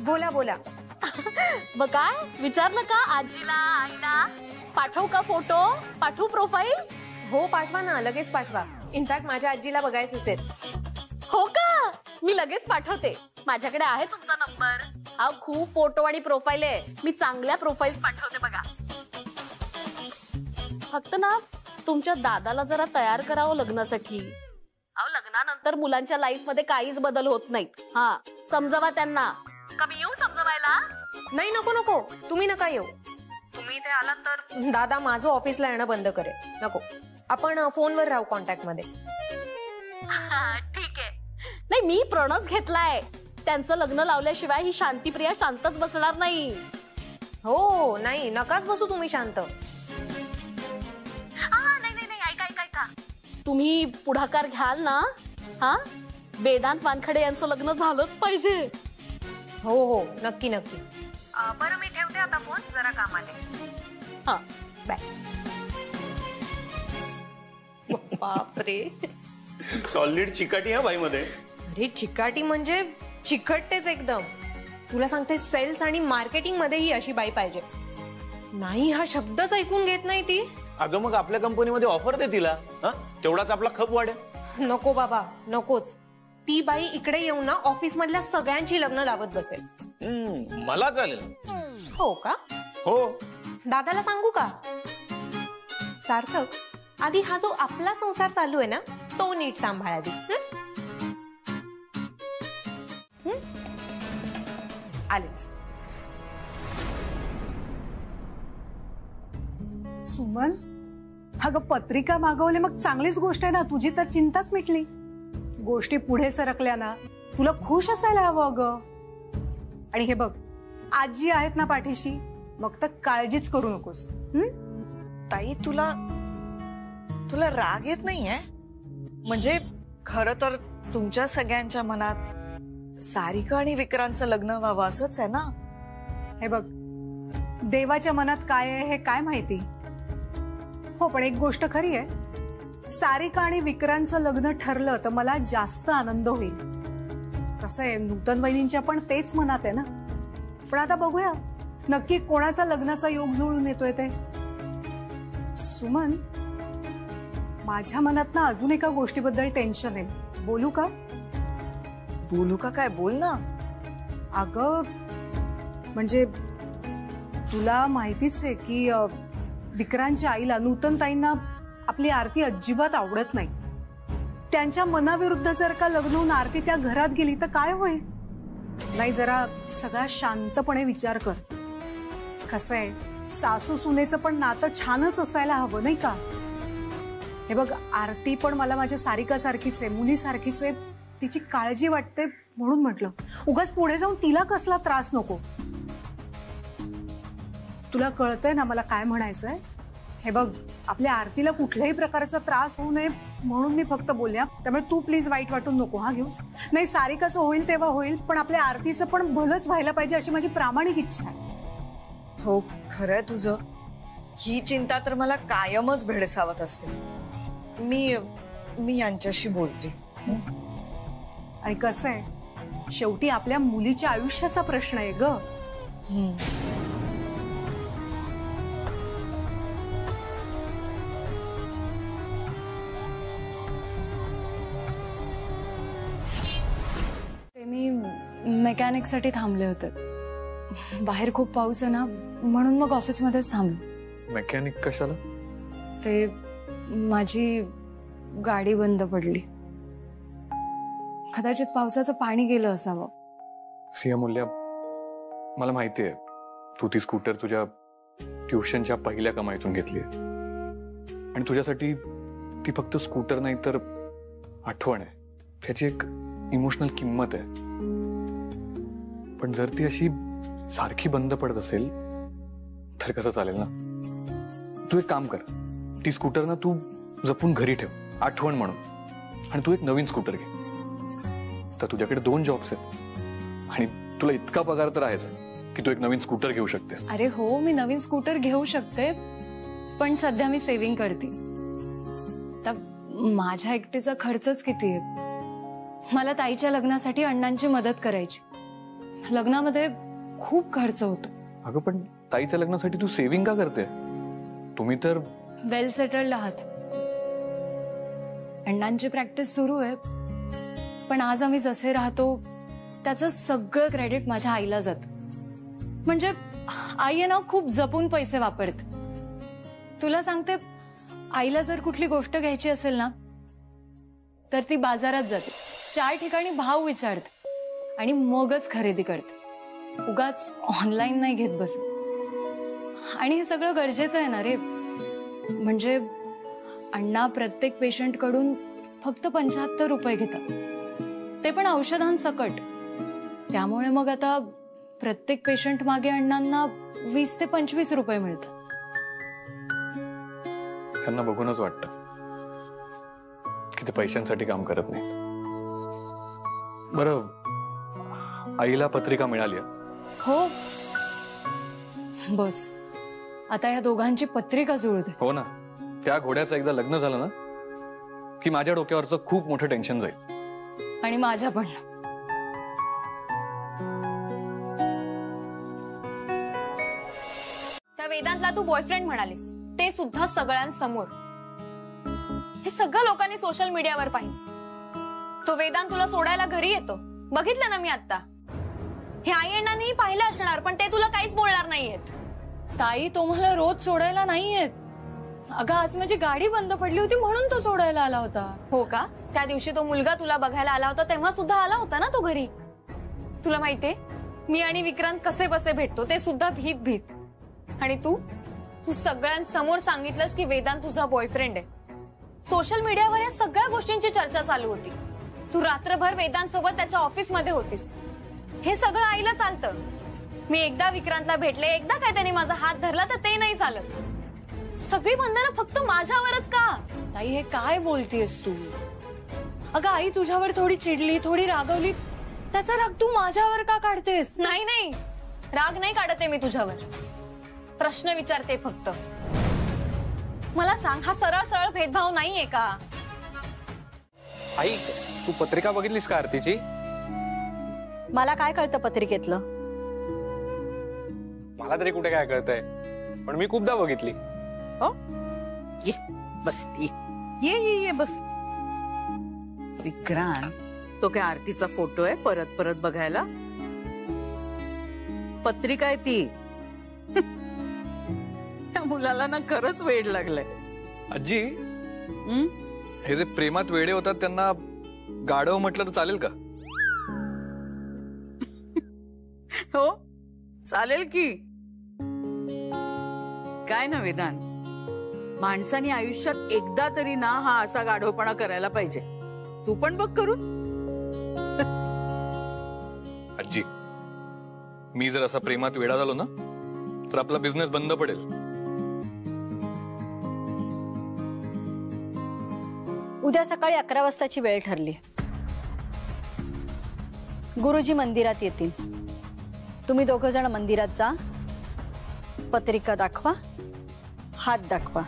बोला बोला. मग काय विचारलं का आजीला आईला? पाठवू का फोटो? पाठवू प्रोफाईल? हो पाठवा ना, लगेच पाठवा. इनफॅक्ट माझ्या आजीला बघायचंच आहे. हो का? मी लगेच पाठवते. माझ्याकडे आहे तुमचा नंबर. अहो खूप फोटो आणि प्रोफाईल आहे. मी चांगल्या प्रोफाईल्स पाठवते बघा. फक्त ना तुमच्या दादाला जरा तयार करावं लग्नासाठी. अहो लग्नानंतर मुलांच्या लाईफ मध्ये काहीच बदल होत नाहीत. हा समजवा त्यांना. कमी येऊ समजवायला? नाही नको नको, तुम्ही नका येऊ. तुम्ही इथे आलात तर दादा माझं ऑफिसला येणं बंद करेल. नको, आपण फोनवर राहू कॉन्टॅक्ट मध्ये. ठीक आहे. नाही मी प्रणच घेतलाय. त्यांचं लग्न लावल्याशिवाय ही शांतीप्रिया शांतच बसणार नाही. हो नाही, नकाच बसू तुम्ही शांत. नाही ऐका. तुम्ही पुढाकार घ्याल ना? हा वेदांत वानखडे यांचं लग्न झालंच पाहिजे. हो हो नक्की नक्की. बरं मी ठेवते आता फोन, जरा कामात आहे. हा बाय. बापरे, सॉलिड चिकाटी हा बाई मध्ये. अरे चिकाटी म्हणजे चिकटतेच एकदम. तुला सांगते सेल्स आणि मार्केटिंग मध्ये ही अशी बाई पाहिजे. नाही हा शब्दच ऐकून घेत नाही ती. अगं मग आपल्या कंपनीमध्ये ऑफर दे तिला. तेवढाच आपला खप वाढेल. नको बाबा नकोच. ती बाई इकडे येऊन ना ऑफिस मधल्या सगळ्यांची लग्न लावत बसेल. मला चालेल. हो का? हो. दादाला सांगू का? सार्थक, आधी हा जो आपला संसार चालू आहे ना तो नीट सांभाळा दी. आलेच. सुमन, अगं पत्रिका मागवली मग चांगलीच गोष्ट आहे ना. तुझी तर चिंताच मिटली. गोष्टी पुढे सरकल्या ना तुला खुश असायला हवं अगं. आणि हे बघ आजी आहेत ना पाठीशी, मग तर काळजीच करू नकोस. ताई तुला राग येत नाहीये? म्हणजे खरं तर तुमच्या सगळ्यांच्या मनात सारिका आणि विक्रांतचं लग्न व्हावं असंच आहे ना? हे बघ देवाच्या मनात काय आहे हे काय माहिती. हो पण एक गोष्ट खरी आहे, सारिका आणि विक्रांतचं लग्न ठरलं तर मला जास्त आनंद होईल. कसं आहे नूतन वहिनींच्या पण तेच मनात आहे ना. पण आता बघूया नक्की कोणाचा लग्नाचा योग जुळून येतोय ते. सुमन, माझ्या मनात ना अजून एका गोष्टीबद्दल टेन्शन आहे. बोलू का? बोलू का काय? बोल ना. अगं म्हणजे तुला माहितीच आहे की विक्रांतच्या आईला नूतन ताईंना आपली आरती अजिबात आवडत नाही. त्यांच्या मनाविरुद्ध जर का लग्न होऊन आरती त्या घरात गेली तर काय होईल? नाही जरा सगळा शांतपणे विचार कर. कसं आहे सासू सुनेचं पण नातं छानच असायला हवं नाही का? हे बघ आरती पण मला माझ्या सारिका सारखीच आहे, मुलीसारखीच आहे. तिची काळजी वाटते म्हणून म्हटलं उगाच पुढे जाऊन तिला कसला त्रास नको. तुला कळतंय ना मला काय म्हणायचंय? हे बघ आपल्या आरतीला कुठल्याही प्रकारचा त्रास होऊ नये म्हणून मी फक्त बोलल्या. त्यामुळे तू प्लीज वाईट वाटून नको हा घेऊस. नाही सारिकाचं होईल तेव्हा होईल, पण आपल्या आरतीचं पण भलंच व्हायला पाहिजे अशी माझी प्रामाणिक इच्छा आहे. हो खरंय तुझं. ही चिंता तर मला कायमच भेडसावत असते. मी यांच्याशी बोलते. आणि कसं आहे शेवटी आपल्या मुलीच्या आयुष्याचा प्रश्न आहे ग. मी मेकॅनिकसाठी थांबले होते. बाहेर खूप पाऊस आहे ना म्हणून मग ऑफिसमध्येच थांबलो. मेकॅनिक कशाला? ते माझी गाडी बंद पडली. कदाचित पावसाचं पाणी गेलं असावं. सिया मूल्या, मला माहिती आहे तू ती स्कूटर तुझ्या ट्युशनच्या पहिल्या कमाईतून घेतली आणि तुझ्यासाठी ती फक्त स्कूटर नाही तर आठवण आहे. त्याची एक इमोशनल किंमत आहे. पण जर ती अशी सारखी बंद पडत असेल तर कसं चालेल ना? तू एक काम कर, ती स्कूटर ना तू जपून घरी ठेव आठवण म्हणून, आणि तू एक नवीन स्कूटर घे. तर तुझ्याकडे 2 जॉब्स आहेत आणि तुला इतका पगार तर आहेच की तू एक नवीन स्कूटर घेऊ शकतेस. अरे हो मी नवीन स्कूटर घेऊ शकते, पण सध्या मी सेव्हिंग करते. तर माझ्या एकटीचा खर्चच किती आहे. मला ताईच्या लग्नासाठी अण्णांची मदत करायची. लग्नामध्ये खूप खर्च होतो. अगं पण ताईच्या लग्नासाठी तू सेव्हिंग का करते? तुम्ही तर वेल सेटल्ड आहात. अण्णांची प्रॅक्टिस सुरू आहे, पण आज आम्ही जसे राहतो त्याचं सगळं क्रेडिट माझ्या आईला जात. म्हणजे आई आहे ना खूप जपून पैसे वापरते. तुला सांगते, आईला जर कुठली गोष्ट घ्यायची असेल ना तर ती बाजारात जाते, 4 ठिकाणी भाव विचारते आणि मगच खरेदी करते. उगाच ऑनलाईन नाही घेत बस. आणि हे सगळं गरजेचं आहे ना रे. म्हणजे अण्णा प्रत्येक पेशंट कडून फक्त 75 रुपये घेतात, ते पण औषधांसकट. त्यामुळे मग आता प्रत्येक पेशंट मागे अण्णांना 20 ते 25 रुपये मिळतात. त्यांना बघूनच वाटतं की ते पैशांसाठी काम करत नाहीत. बरं, आईला पत्रिका मिळाली? हो, बस आता या दोघांची पत्रिका जुळू दे. हो ना, त्या घोड्याचं एकदा लग्न झालं ना की माझ्या डोक्यावरचं खूप मोठं टेन्शन जाईल. आणि माझ्या पण. त्या वेदांतला तू बॉयफ्रेंड म्हणालीस, ते सुद्धा सगळ्यांसमोर. हे सगळं लोकांनी सोशल मीडियावर पाहिलं. तो वेदांत तुला सोडायला घरी येतो, बघितलं ना मी आता. हे आई अण्णांनी पाहिलं असणार, पण ते तुला काहीच बोलणार नाहीयेत. ताई, तो मला रोज सोडायला नाहीयेत. अगं आज माझी गाडी बंद पडली होती म्हणून तो सोडायला आला होता. हो का? त्या दिवशी तो मुलगा तुला बघायला आला होता तेव्हा सुद्धा आला होता ना तो घरी. तुला माहितीये, मी आणि विक्रांत कसे बसे भेटतो ते सुद्धा भीत भीत. आणि तू सगळ्यांसमोर सांगितलंस की वेदांत तुझा बॉयफ्रेंड आहे. सोशल मीडियावर या सगळ्या गोष्टींची चर्चा चालू होती. तू रात्रभर वेदांत सोबत त्याच्या ऑफिस मध्ये होतीस. हे सगळं आईला चालतं. मी एकदा विक्रांतला भेटले, एकदा काय त्याने माझा हात धरला तर ते नाही चालत. सगळी बंधनं फक्त माझ्यावरच का? ताई, हे काय बोलतीयस तू? अगं आई तुझ्यावर थोडी चिडली, थोडी रागवली, त्याचा राग तू माझ्यावर का काढतेस? नाही नाही, राग नाही काढते मी तुझ्यावर. प्रश्न विचारते फक्त. मला सांग, हा सरळ सरळ भेदभाव नाहीये का? आई, तू पत्रिका बघितलीस का आरतीची? मला काय कळतं पत्रिकेतलं? मला तरी कुठे काय कळतंय, पण मी खूपदा बघितली. हो, ये बस, ये बस. विक्रांत, तो काय आरतीचा फोटो आहे परत परत बघायला? पत्रिका आहे ती. त्या मुलाला ना खरंच वेड लागलंय. आजी, हे जे प्रेमात वेडे होतात त्यांना गाढव म्हटलं तर चालेल का? हो, चालेल की. काय ना वेदांत, माणसाने आयुष्यात एकदा तरी ना हा असा गाढवपणा करायला पाहिजे. तू पण बघ करून. आजी, मी जर असा प्रेमात वेडा झालो ना तर आपला बिझनेस बंद पडेल. उद्या सकाळी 11 वाजताची वेळ ठरली. गुरुजी मंदिरात येतील. तुम्ही दोघं जण मंदिरात जा. पत्रिका दाखवा, हात दाखवा.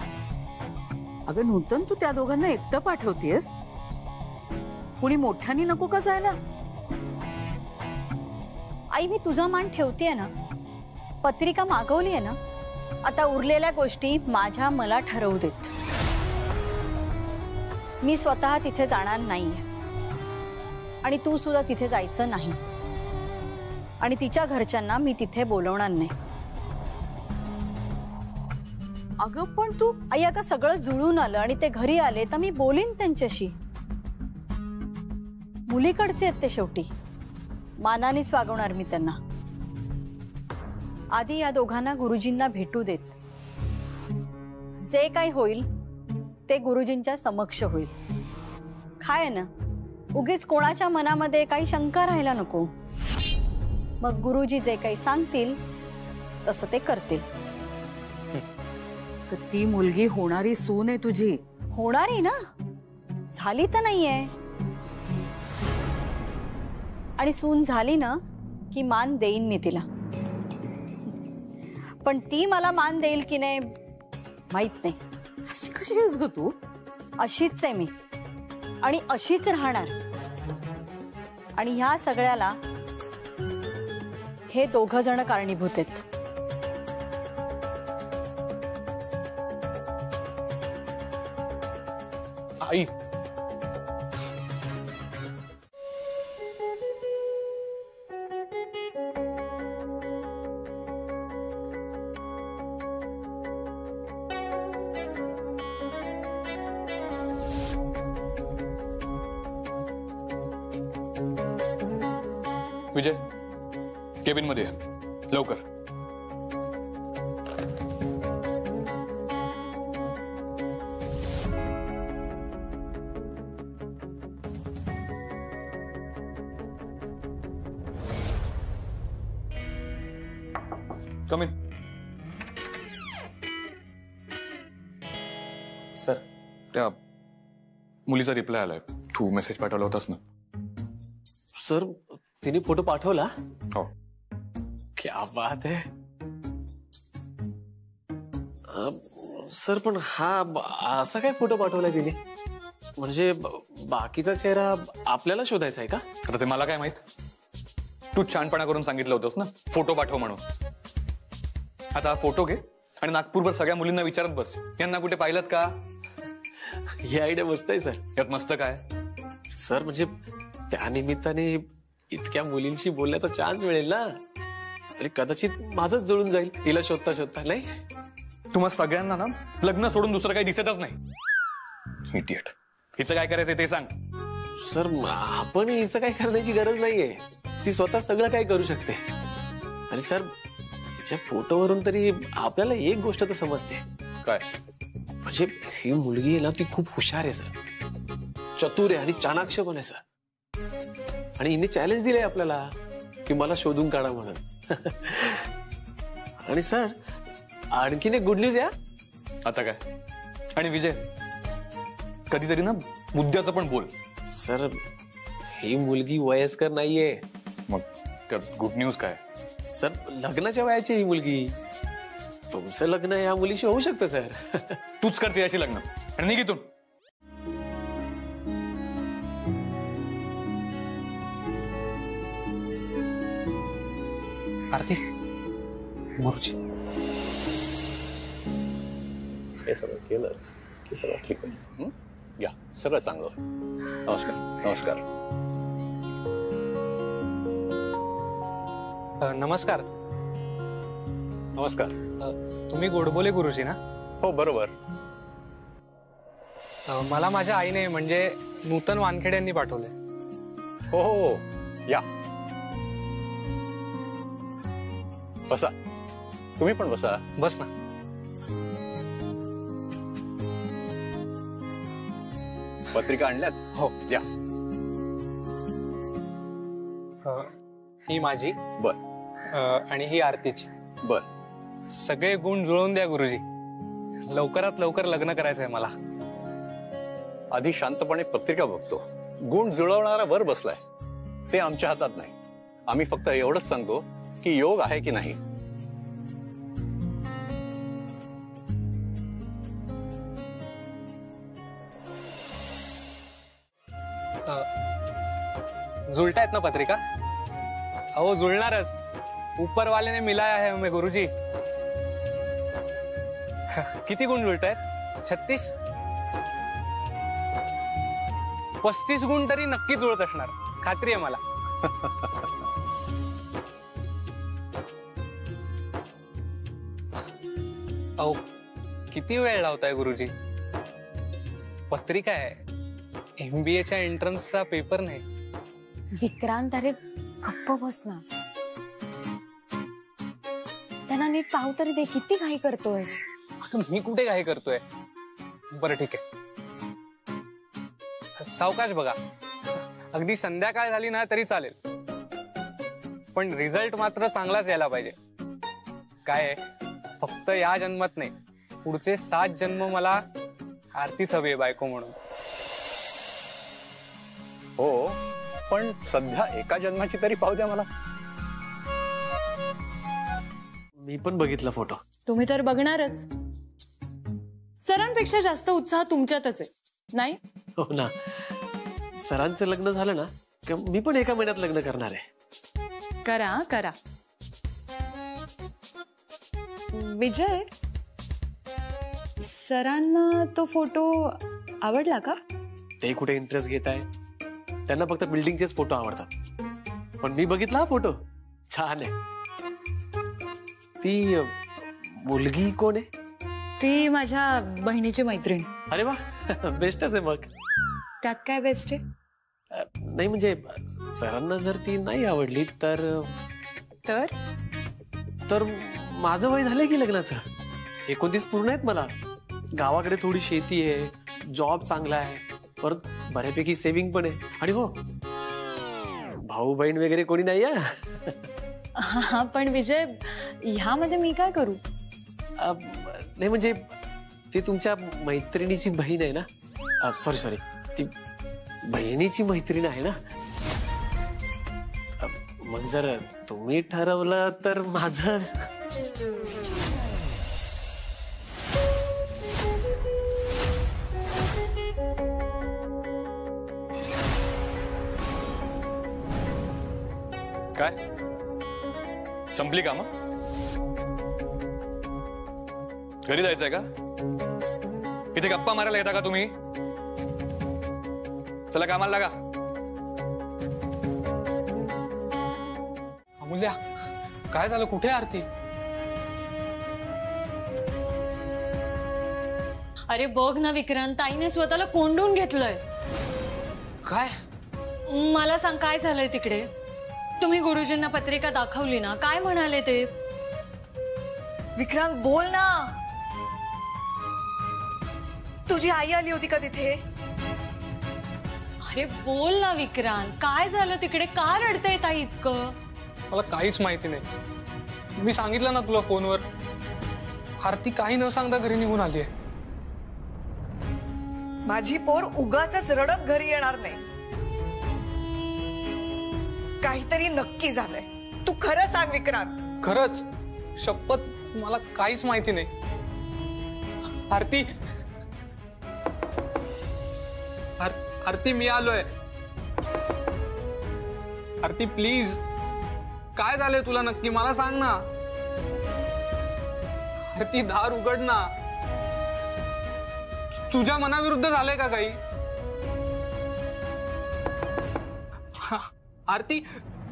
अगं नूतन, तू त्या दोघांना एकटं पाठवतेस? कुणी मोठ्यानी नको का जायला? आई, मी तुझा मान ठेवतेय ना. पत्रिका मागवलीये ना. आता उरलेल्या गोष्टी माझ्या मला ठरवू देत. मी स्वतः तिथे जाणार नाहीये आणि तू सुद्धा तिथे जायचं नाही. आणि तिच्या घरच्यांना मी तिथे बोलवणार नाही. अगं पण तू. आई, अगं सगळं जुळून आलं आणि ते घरी आले तर मी बोलीन त्यांच्याशी. मुलीकडचे आहेत ते शेवटी. मानानेच वागवणार मी त्यांना. आधी या दोघांना गुरुजींना भेटू देत. जे काही होईल ते गुरुजींच्या समक्ष होईल. काय ना, उगीच कोणाच्या मनामध्ये काही शंका राहायला नको. मग गुरुजी जे काही सांगतील तसं ते करतील. ती मुलगी होणारी सून आहे तुझी. होणारी ना, झाली तर नाहीये. आणि सून झाली ना की मान देईन मी तिला. पण ती मला मान देईल की नाही माहित नाही. अशी कशी आहेस ग तू? अशीच आहे मी आणि अशीच राहणार. आणि ह्या सगळ्याला हे दोघं जण कारणीभूत आहेत. आई, विजय, केबिन मध्ये ये. लवकर. कम इन. सर, त्या मुलीचा रिप्लाय आलाय. तू मेसेज पाठवला होतास ना? सर तिने फोटो पाठवला. हो. क्या बात है. सर पण हा असा काय फोटो पाठवलाय तिने? म्हणजे बाकीचा चेहरा आपल्याला शोधायचा आहे का? आता ते मला काय माहित. तू छानपणा करून सांगितलं होतंस ना फोटो पाठव म्हणून. आता फोटो घे आणि नागपूरवर सगळ्या मुलींना विचारत बस, यांना कुठे पाहिलं का? ही आयडिया मस्त आहे सर. यात मस्त काय? सर म्हणजे त्या निमित्ताने इतक्या मुलींशी बोलण्याचा चान्स मिळेल ना, आणि कदाचित माझंच जुळून जाईल हिला शोधता शोधता. नाही, तुम्हाला सगळ्यांना ना लग्न सोडून दुसरं काही दिसतच नाही. इडियट. हिचं काय करायचंय ते सांग. सर आपण हिचं काय करण्याची गरज नाहीये. ती स्वतः सगळं काय करू शकते. आणि सर तिच्या फोटोवरून तरी आपल्याला एक गोष्ट तर समजते. काय? म्हणजे ही मुलगी आहे ना, ती खूप हुशार आहे सर, चतुर आहे आणि चाणाक्ष पण आहे सर. आणि हिने चॅलेंज दिलंय आपल्याला की मला शोधून काढा म्हणून. आणि सर आणखीन एक गुड न्यूज आहे. आता काय? आणि विजय, कधीतरी ना मुद्द्याचं पण बोल. सर ही मुलगी वयस्कर नाहीये. मग त्यात गुड न्यूज काय? सर लग्नाच्या वयाची ही मुलगी. तुमचं लग्न या मुलीशी होऊ शकतं सर. तूच करते याशी लग्न आणि निघितून. आरती, गुरुजी हे सगळं केलं की सगळं ठीक आहे. या, सगळं चांगलं. नमस्कार. नमस्कार. नमस्कार. नमस्कार. तुम्ही गोडबोले गुरुजी ना? हो बरोबर. मला माझ्या आईने म्हणजे नूतन वानखेडे यांनी पाठवले. हो हो, या बसा. तुम्ही पण बसा. बस ना. पत्रिका आणल्यात? हो. या. ही माझी. बर. आणि ही आरतीची. बर. सगळे गुण जुळवून द्या गुरुजी. लवकरात लवकर लग्न करायचंय मला. आधी शांतपणे पत्रिका बघतो. गुण जुळवणारा वर बसलाय, ते आमच्या हातात नाही. आम्ही फक्त एवढंच सांगतो की योग आहे की नाही. जुळतायत ना पत्रिका? अहो जुळणारच. ऊपर वाले ने मिलाया है हमें गुरुजी. किती गुण जुळतायत? 36? 35 गुण तरी नक्की जुळत असणार, खात्री आहे मला. अहो किती वेळ लावताय गुरुजी? पत्रिका आहे, MBAच्या एंट्रन्सचा पेपर नाही. विक्रांत, अरे गप्प बस ना. त्यांना नीट पाहू तरी दे. किती घाई करतोयस? मी कुठे घाई करतोय? बरं ठीक आहे, सावकाश बघा. अगदी संध्याकाळ झाली ना तरी चालेल, पण रिझल्ट मात्र चांगलाच यायला पाहिजे. काय फक्त या जन्मात नाही, पुढचे 7 जन्म मला आरतीच हवी आहे बायको म्हणून. हो, पण सध्या एका जन्माची तरी पाहू द्या मला. मी पण बघितला फोटो. तुम्ही तर बघणारच. सरांपेक्षा जास्त उत्साह तुमच्यातच आहे, नाही? हो ना. सरांचं लग्न झालं ना की मी पण एका महिन्यात लग्न करणार आहे. करा करा. विजय, सरांना तो फोटो आवडला का? ते कुठे इंटरेस्ट घेत आहे, त्यांना फक्त बिल्डिंगचेच फोटो आवडतात. पण मी बघितला हा फोटो, छान आहे. ती मुलगी कोण आहे? ती माझ्या बहिणीची मैत्रीण. अरे वा, बेस्टच आहे मग. त्यात काय बेस्ट आहे? नाही म्हणजे सरांना जर ती नाही आवडली तर तर तर माझं वय झालंय की लग्नाचं. 29 पूर्ण आहेत मला. गावाकडे थोडी शेती आहे, जॉब चांगला आहे, परत बऱ्यापैकी सेव्हिंग पण आहे. आणि हो, भाऊ बहीण वगैरे कोणी नाही आहे. हा, पण विजय, ह्यामध्ये मी काय करू? नाही म्हणजे ती तुमच्या मैत्रिणीची बहीण आहे ना. सॉरी, ती बहिणीची मैत्रीण आहे ना. मग जर तुम्ही ठरवलं तर माझं. काय संपली का मग? घरी जायचंय का? इथे गप्पा मारायला येता का तुम्ही? चला कामाला लागा. अमूल्या, काय झालं? कुठे आहे आरती? अरे बघ ना विक्रांत, ताईने स्वतःला कोंडून घेतलंय. काय? मला सांग, काय झालंय तिकडे? तुम्ही गुरुजींना पत्रिका दाखवली ना, काय म्हणाले ते? विक्रांत बोल ना, तुझी आई आली होती का तिथे? अरे बोल ना विक्रांत, काय झालं तिकडे? का रडतेय ताई इतकं? मला काहीच माहिती नाही. मी सांगितलं ना तुला फोनवर, आरती काही न सांगता घरी निघून आली आहे. माझी पोर उगाचच रडत घरी येणार नाही. काहीतरी नक्की झालंय. तू खरं सांग विक्रांत. खरंच, शपथ मला काहीच माहिती नाही. आरती, आरती मी आलोय. आरती प्लीज, काय झालंय तुला नक्की मला सांग ना. आरती दार उघड ना. तुझ्या मनाविरुद्ध झालंय का काही? आरती,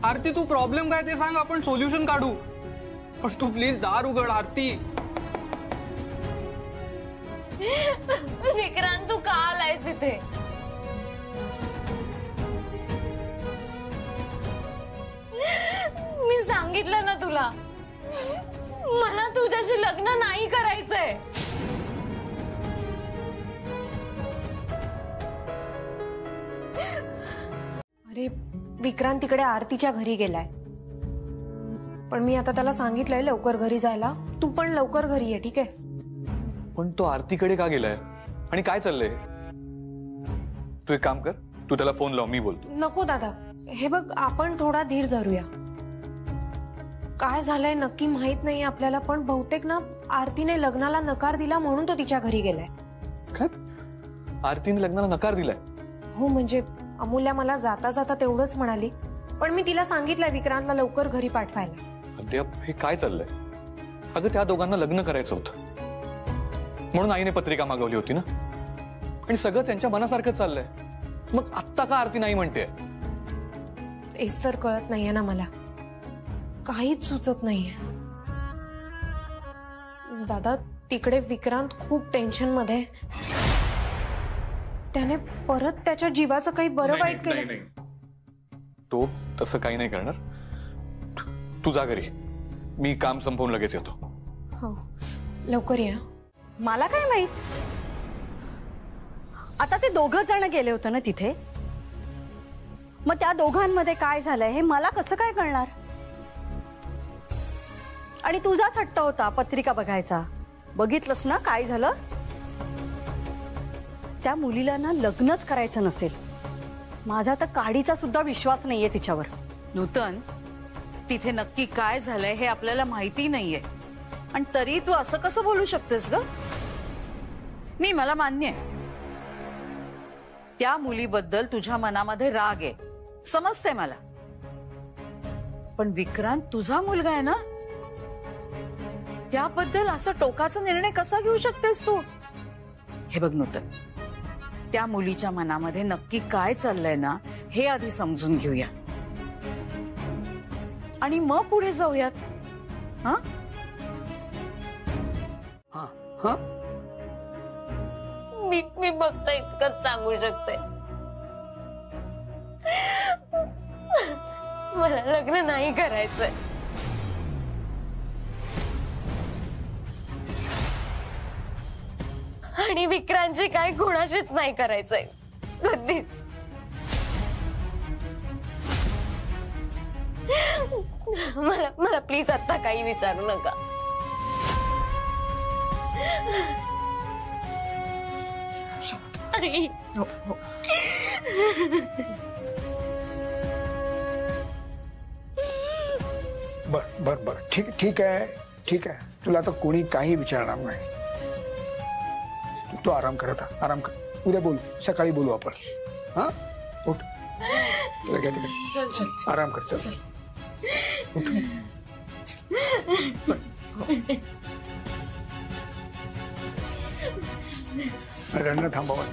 आरती तू प्रॉब्लेम काय ते सांग, आपण सोल्युशन काढू. पण तू प्लीज दार उघड आरती. विक्रांत, तू का आलायस इथे? मी सांगितलं ना तुला, मला तुझ्याशी लग्न नाही करायचंय. अरे विक्रांत तिकडे आरतीच्या घरी गेलाय, पण मी आता त्याला सांगितलंय लवकर घरी जायला. तू पण लवकर घरी ये, ठीक आहे? पण तो आरतीकडे का गेलाय आणि काय चाललंय? तू एक काम कर, तू त्याला फोन लाव, मी बोलतो. नको दादा, हे बघ, आपण थोडा धीर धरूया. काय झालंय नक्की माहित नाही आपल्याला, पण बहुतेक ना आरतीने लग्नाला नकार दिला म्हणून तो तिच्या घरी गेलाय. काय? आरतीने लग्नाला नकार दिलाय? हो, म्हणजे अमूल्या मला जाता जाता तेवढंच म्हणाली, पण मी तिला सांगितलंय विक्रांतला लवकर घरी पाठवायला. अद्याप हे काय चाललंय? अगं त्या दोघांना लग्न करायचं होतं म्हणून आईने पत्रिका मागवली होती ना, आणि सगळं त्यांच्या मनासारखं चाललंय. मग आत्ता का आरती नाही म्हणते? तेच तर कळत नाहीये ना मला, काहीच सुचत नाहीये. दादा, तिकडे विक्रांत खूप टेन्शन मध्ये. त्याने परत त्याच्या जीवाचं काही बरं वाईट केलं. तो तसं काही नाही करणार. तू जा घरी, मी काम संपवून लगेच येतो. हो, लवकर ये. मला काय माहित? आता ते दोघं जण गेले होते ना तिथे, मग त्या दोघांमध्ये काय झालंय हे मला कसं काय कळणार? आणि तुझाच हट्ट होता पत्रिका बघायचा, बघितलंस ना काय झालं? त्या मुलीला ना लग्नच करायचं नसेल. माझा तर काडीचा सुद्धा विश्वास नाहीये तिच्यावर. नूतन, तिथे नक्की काय झालंय हे आपल्याला माहिती नाहीये, आणि तरी तू असं कसं बोलू शकतेस ग? नाही, मला मान्य आहे त्या मुलीबद्दल तुझ्या मनामध्ये राग आहे, समजते मला. पण विक्रांत तुझा मुलगा आहे ना, त्याबद्दल असा टोकाचा निर्णय कसा घेऊ शकतेस तू? हे बघ नूतन, त्या मुलीच्या मनामध्ये नक्की काय चाललंय ना हे आधी समजून घेऊया आणि मग पुढे जाऊयात. हा हा हा मी फक्त इतकंच सांगू शकते, मला लग्न नाही करायचंय. आणि विक्रांतची काय कोणाशीच नाही करायचंय कधीच. मला प्लीज आता काही विचारू नका. आई. बर बर बर ठीक आहे ठीक आहे. तुला आता कोणी काही विचारणार नाही. तू आराम कर, आता आराम कर. उद्या बोलू, सकाळी बोलू आपण. हा उठ, तुला काय तिकडे आराम कर. चल उठ. रडणं थांबवा.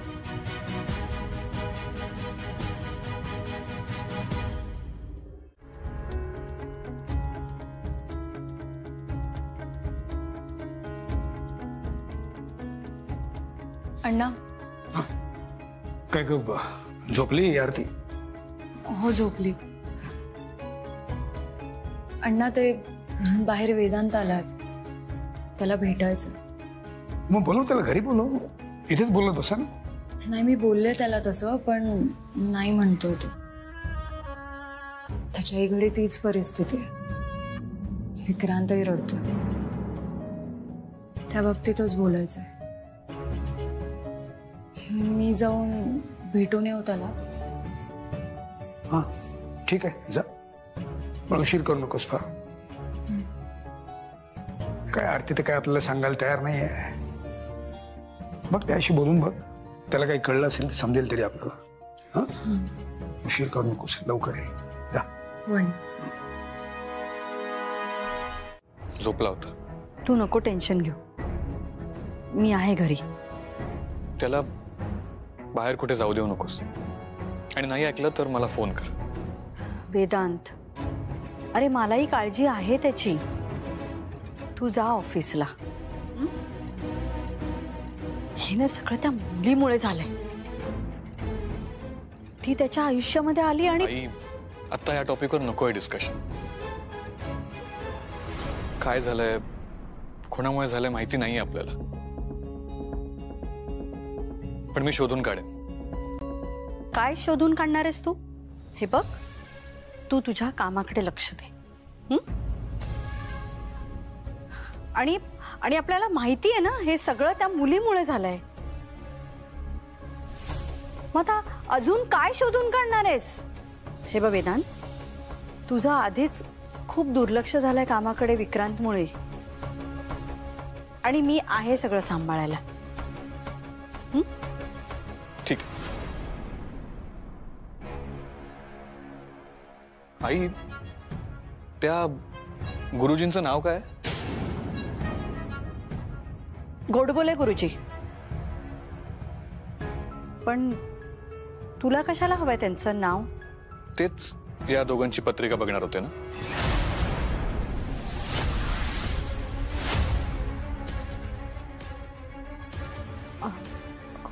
अण्णा. काय ग, झोपली आरती? हो झोपली. अण्णा ते बाहेर वेदांत आलाय, त्याला भेटायचं. मग बोलव त्याला, घरी बोलव. इथेच बोलत बसा ना. नाही मी बोलले त्याला तसं, पण नाही म्हणतोय तो. त्याच्याही घडी तीच परिस्थिती आहे. विक्रांतही रडतोय. त्या बाबतीतच बोलायचंय. मी जाऊन भेटून येऊ त्याला. हा ठीक आहे, जा. पण उशीर करू नकोस फार. काय आरती तर काय आपल्याला सांगायला तयार नाही आहे. बघ त्याशी बोलून बघ, त्याला काही कळलं असेल तर समजेल तरी आपल्याला. हा उशीर करू नकोस, लवकर ये. जा. झोपला होता. तू नको टेन्शन घेऊ, मी आहे घरी. त्याला बाहेर कुठे जाऊ देऊ नकोस. आणि नाही ऐकलं तर मला फोन कर. वेदांत, अरे मलाही काळजी आहे त्याची. तू जा ऑफिसला. हे ना सगळं त्या मुलीमुळे झालंय. ती त्याच्या आयुष्यामध्ये आली आणि आई, आता या टॉपिकवर नकोय डिस्कशन. काय झालंय, कोणामुळे झालंय माहिती नाही आपल्याला, पण मी शोधून काढेन. काय शोधून काढणार आहेस तू? हे बघ, तू तुझ्या कामाकडे लक्ष दे. आणि आणि आपल्याला माहिती आहे ना हे सगळं त्या मुलीमुळे झालंय. मग आता अजून काय शोधून काढणार आहेस? हे बघ वेदांत, तुझं आधीच खूप दुर्लक्ष झालंय कामाकडे विक्रांतमुळे. आणि मी आहे सगळं सांभाळायला. ठीक. आई, त्या गुरुजींचं नाव काय? गोडबोले गुरुजी. पण तुला कशाला हवंय त्यांचं नाव? तेच या दोघांची पत्रिका बघणार होते ना.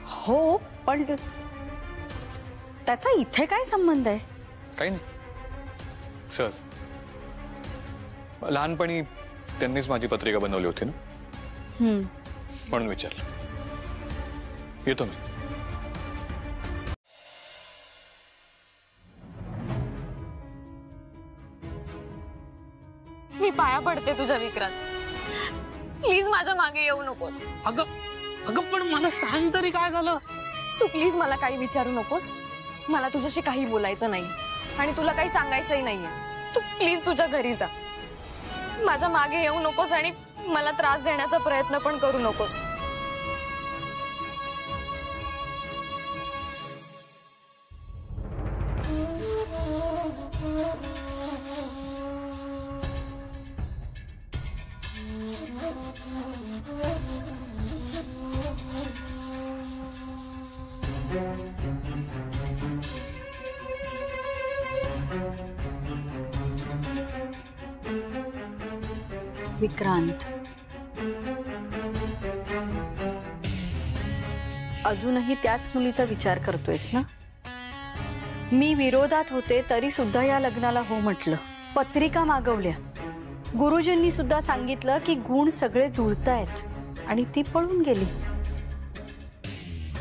हो, पण त्याचा इथे काय संबंध आहे? काही नाही, सहज. लहानपणी त्यांनीच माझी पत्रिका बनवली होती ना, म्हणून विचारलं. येतो मी. मी पाया पडते तुझ्या विक्रांत, प्लीज माझ्या मागे येऊ नकोस. अगं पण मला सांग तरी काय झालं. तू प्लीज मला काही विचारू नकोस. मला तुझ्याशी काही बोलायचं नाही आणि तुला काही सांगायचंही नाहीये. तू प्लीज तुझ्या घरी जा. माझ्या मागे येऊ नकोस आणि मला त्रास देण्याचा प्रयत्न पण करू नकोस. विक्रांत, अजूनही त्याच मुलीचा विचार करतोयस ना? मी विरोधात होते तरी सुद्धा या लग्नाला हो म्हटलं, पत्रिका मागवल्या, गुरुजींनी सुद्धा सांगितलं की गुण सगळे जुळतायत आणि ती पळून गेली.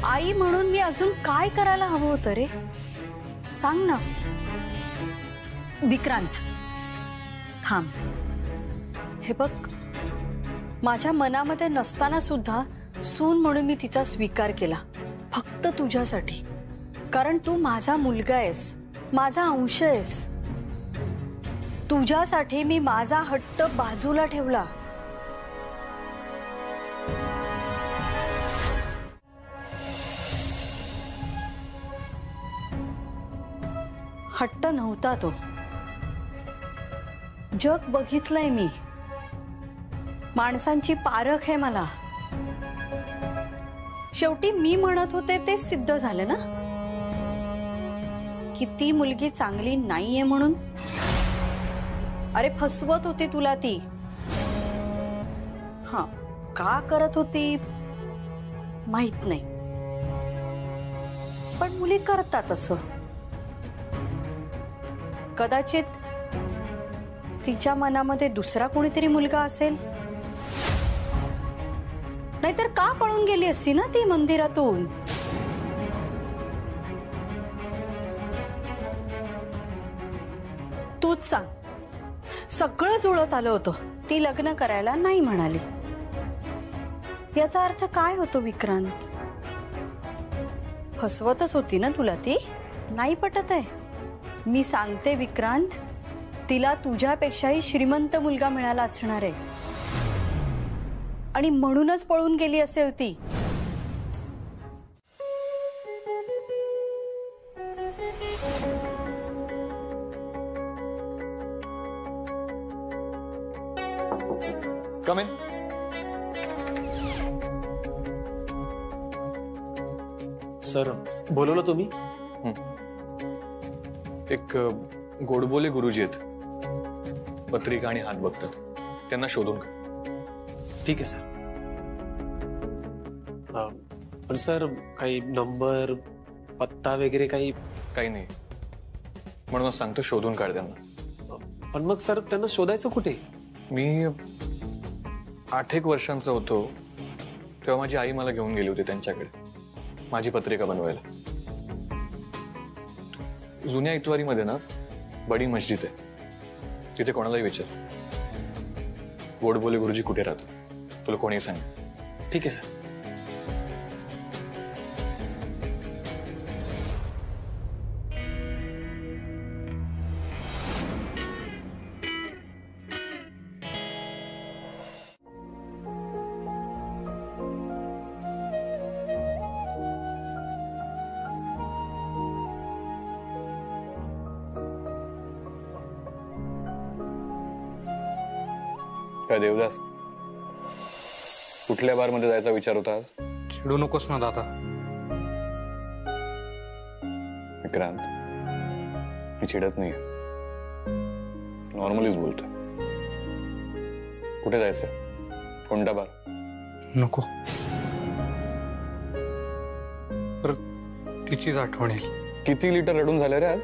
आई म्हणून मी अजून काय करायला हवं होतं रे? सांग ना. विक्रांत थांब. हे बघ, माझ्या मनामध्ये नसताना सुद्धा सून म्हणून मी तिचा स्वीकार केला, फक्त तुझ्यासाठी. कारण तू माझा मुलगा आहेस, माझा अंश आहेस. तुझ्यासाठी मी माझा हट्ट बाजूला ठेवला. हट्ट नव्हता तो. जग बघितलंय मी, माणसांची पारख आहे मला. शेवटी मी म्हणत होते ते सिद्ध झालं ना, की ती मुलगी चांगली नाहीये म्हणून. अरे फसवत होती तुला ती. हा, का करत होती माहित नाही, पण मुली करतात असं. कदाचित तिच्या मनामध्ये दुसरा कोणीतरी मुलगा असेल, नाहीतर का पळून गेली असती ना ती मंदिरातून. तूच सांग. सगळं जुळत आलं होतं, ती लग्न करायला नाही म्हणाली. याचा अर्थ काय होतो विक्रांत? फसवतच होती ना तुला ती. नाही पटत आहे? मी सांगते विक्रांत, तिला तुझ्यापेक्षाही श्रीमंत मुलगा मिळाला असणार आहे आणि म्हणूनच पळून गेली असेल ती. कम इन. सर बोलवलं तुम्ही? एक गोडबोले गुरुजी आहेत, पत्रिका आणि हात बघतात, त्यांना शोधून काढ. ठीक आहे सर. पण सर काही नंबर पत्ता वगैरे काही? काही नाही, म्हणूनच सांगतो शोधून काढ त्यांना. पण मग सर त्यांना शोधायचं कुठे? मी 8 वर्षांचा होतो तेव्हा माझी आई मला घेऊन गेली होती त्यांच्याकडे माझी पत्रिका बनवायला. जुन्या इतवारीमध्ये ना बडी मस्जिद आहे, तिथे कोणालाही विचार गोडबोले गुरुजी कुठे राहतात, तुला कोणी सांग. ठीक आहे सर. काय देवदास, कुठल्या बार मध्ये जायचा विचार होता आज? चिडू नकोस ना दादा. विक्रांत, मी चिडत नाही, नॉर्मलीच बोलतो. कुठे जायचं? कोणता बार? नको, तिचीच आठवण येईल. किती लिटर रडून झालं रे आज?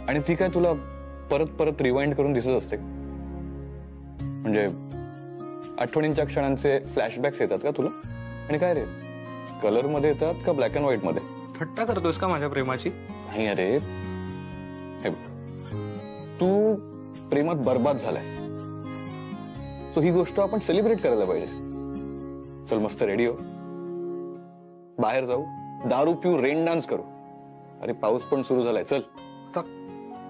आणि ती काय तुला परत परत रिवाइंड करून दिसत असते? म्हणजे आठवणींच्या क्षणांचे फ्लॅशबॅक्स येतात का तुला? आणि काय रे, कलर मध्ये येतात का ब्लॅक अँड व्हाईट मध्ये? थट्टा करतोस का माझ्या प्रेमाची? नाही अरे, हे तू प्रेमात बर्बाद झालायस, तो ही गोष्ट आपण सेलिब्रेट करायला पाहिजे. चल मस्त रेडी हो, बाहेर जाऊ, दारू पिऊ, रेन डान्स करू. अरे पाऊस पण सुरू झालाय, चल. आता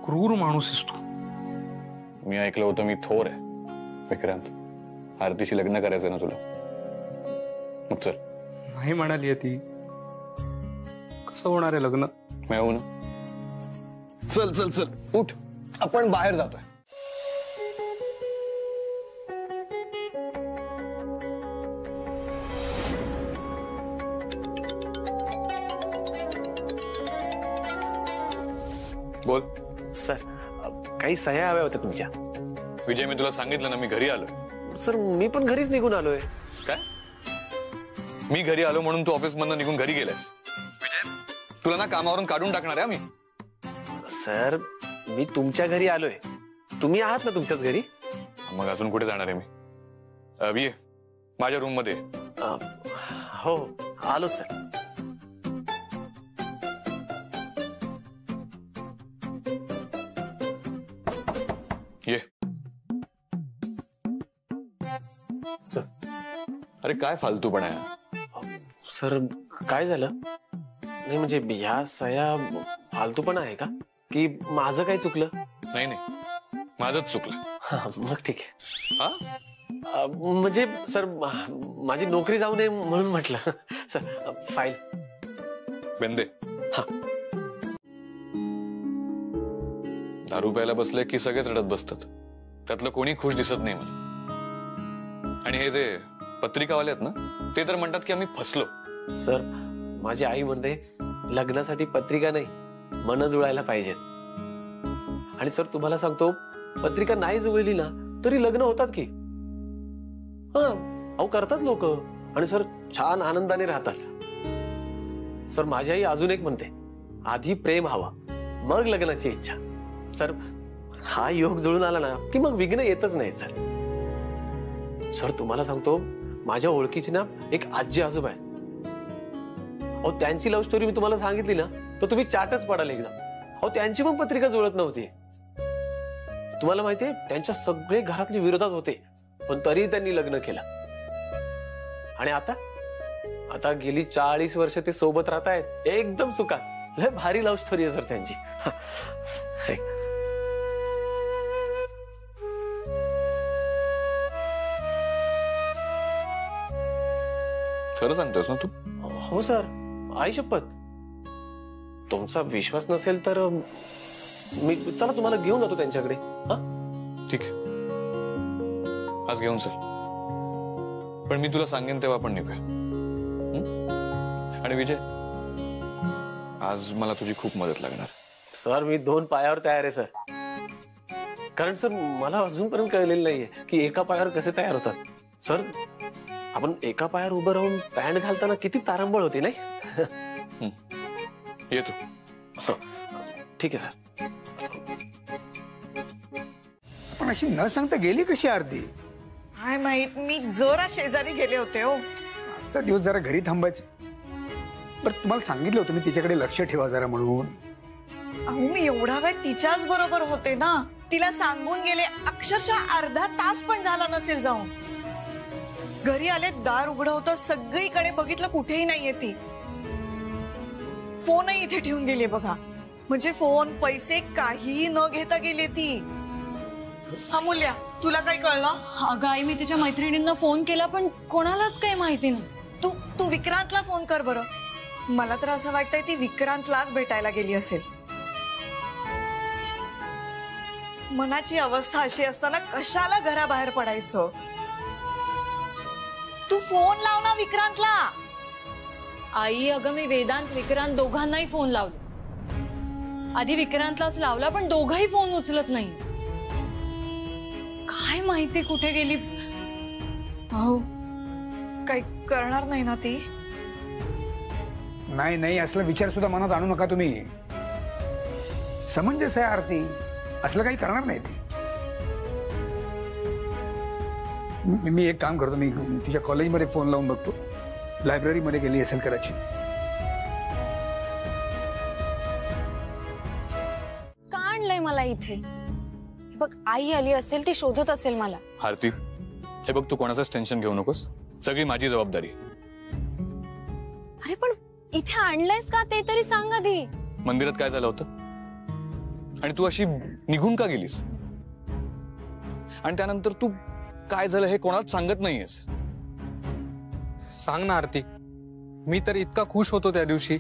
क्रूर माणूस आहेस तू. मी ऐकलं होतं मी थोर आहे. विक्रांत, आरतीशी लग्न करायचं ना तुला, मग चल. नाही म्हणाली ती. कसं होणार आहे लग्न? मिळवू ना. चल चल चल, उठ, आपण बाहेर जातोय. बोल. सर काही सह्या हव्या होत्या तुमच्या. विजय, मी तुला सांगितलं ना मी घरी आलोय. सर मी पण घरीच निघून आलोय. काय? मी घरी आलो म्हणून तू ऑफिस मधनं निघून घरी गेलास? विजय, तुला ना कामावरून काढून टाकणार आहे मी. सर मी तुमच्या घरी आलोय, तुम्ही आहात ना तुमच्याच घरी. मग अजून कुठे जाणार आहे मी? ये माझ्या रूम मध्ये. हो आलोच सर. ये. सर. अरे काय फालतूपणा आहे. सर काय झालं? नाही म्हणजे ह्या सह्या फालतूपणा आहे का की माझं काय चुकलं? नाही नाही, माझंच चुकलं. मग ठीक आहे. हा, म्हणजे सर माझी नोकरी जाऊ नये म्हणून म्हटलं. Sir file. बेंदे. हा. दारू प्यायला बसले की सगळेच रडत बसतात, त्यातलं कोणी खुश दिसत नाही मला. आणि हे जे पत्रिकावाले आहेत ना, ते तर म्हणतात की आम्ही फसलो. सर माझी आई म्हणते लग्नासाठी पत्रिका नाही, मन जुळायला पाहिजेत. आणि सर तुम्हाला सांगतो, पत्रिका नाही जुळली ना तरी लग्न होतात की. हा अहो करतात लोक. आणि सर छान आनंदाने राहतात. सर माझी आई अजून एक म्हणते, आधी प्रेम हवं मग लग्नाची इच्छा. सर हा योग जुळून आला ना की मग विघ्न येतच नाही. सर तुम्हाला सांगतो, माझ्या ओळखीची ना एक आजी आजोबा आहेत. अहो त्यांची लव्ह स्टोरी मी तुम्हाला सांगितली ना तर तुम्ही चाटच पडाल एकदम. अहो त्यांची पण पत्रिका जुळत नव्हती. तुम्हाला माहितीये, त्यांच्या सगळे घरातले विरोधात होते पण तरी त्यांनी लग्न केलं. आणि आता आता गेली 40 वर्ष ते सोबत राहत आहेत एकदम सुखात. लय भारी लव्ह स्टोरी आहे सर त्यांची. खरं सांगतोस ना तू? हो सर, आई शपथ. तुमचा विश्वास नसेल तर मी चला तुम्हाला घेऊन जातो त्यांच्याकडे. हा ठीक आहे, आज घेऊन चल. पण मी तुला सांगेन तेव्हा पण निघूया. आणि विजय, आज मला तुझी खूप मदत लागणार. सर मी 2 पायावर तयार आहे सर. कारण सर मला अजूनपर्यंत कळलेलं नाहीये की एका पायावर कसे तयार होतात. सर आपण एका पायावर उभं राहून पॅन्ट घालताना किती तारंबळ होती नाही? ये तू. ठीक आहे सर. पण अशी न सांगता गेली कशी आरती? काय माहित, मी जरा शेजारी गेले होते. हो आजचा दिवस जरा घरी थांबायचं. बरं तुम्हाला सांगितलं होतं मी तिच्याकडे लक्ष ठेवा जरा म्हणून. अहो मी एवढा वेळ तिच्याच बरोबर होते ना. तिला सांगून गेले, अक्षरशः अर्धा तास पण झाला नसेल जाऊन. घरी आले, दार उघडं होतं, सगळीकडे बघितलं कुठेही नाहीये ती. फोनही इथे ठेवून गेली बघा. म्हणजे फोन, पैसे काहीही न घेता गेले ती. अमूल्या, तुला काही कळलं? अगं आई, मी तिच्या मैत्रिणींना फोन केला पण कोणालाच काही माहिती नाही. तू विक्रांतला फोन कर बरं. मला तर असं वाटतंय ती विक्रांतलाच भेटायला गेली असेल. मनाची अवस्था अशी असताना कशाला घराबाहेर पडायचं? तू फोन लाव ना विक्रांतला. आई अगं, मी वेदांत विक्रांत दोघांनाही फोन लावला. आधी विक्रांतलाच लावला पण दोघंही फोन उचलत नाही. काय माहिती कुठे गेली. अहो काही करणार नाही ना ती? नाही नाही, असला विचार सुद्धा मनात आणू नका तुम्ही. समंजस आहे आरती, असलं काही करणार नाही ती. मी एक काम करतो, मी तिच्या कॉलेजमध्ये फोन लावून बघतो. लायब्ररीमध्ये गेली असेल कदाचित. का आणलंय मला इथे? बघ, आई आली असेल, ती शोधत असेल मला. आरती, हे बघ, तू कोणाचंच टेन्शन घेऊ नकोस. सगळी माझी जबाबदारी. अरे पण इथे आणलंयस का ते तरी सांग आधी. मंदिरात काय झालं होतं आणि तू अशी निघून का गेलीस? आणि त्यानंतर तू काय झालं हे कोणालाच सांगत नाहीयेस. सांग ना आरती, मी तर इतका खुश होतो त्या दिवशी.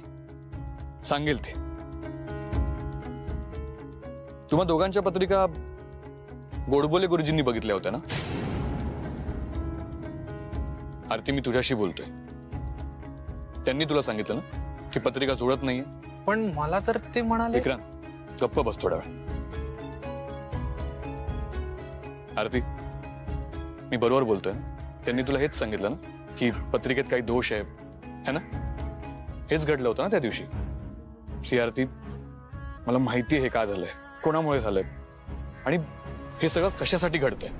सांगेल ते. तुम्हा दोघांच्या पत्रिका गोडबोले गुरुजींनी बघितल्या होत्या ना? आरती, मी तुझ्याशी बोलतोय. त्यांनी तुला सांगितलं ना की पत्रिका जुळत नाहीये? पण मला तर ते म्हणाले. विक्रांत, गप्प बस थोडा वेळ. आरती, मी बरोबर बोलतोय ना? त्यांनी तुला हेच सांगितलं ना की पत्रिकेत काही दोष आहे, है ना? हेच घडलं होतं ना त्या दिवशी. सी आरती, मला माहिती आहे हे का झालंय, कोणामुळे झालंय आणि हे सगळं कशासाठी घडतंय.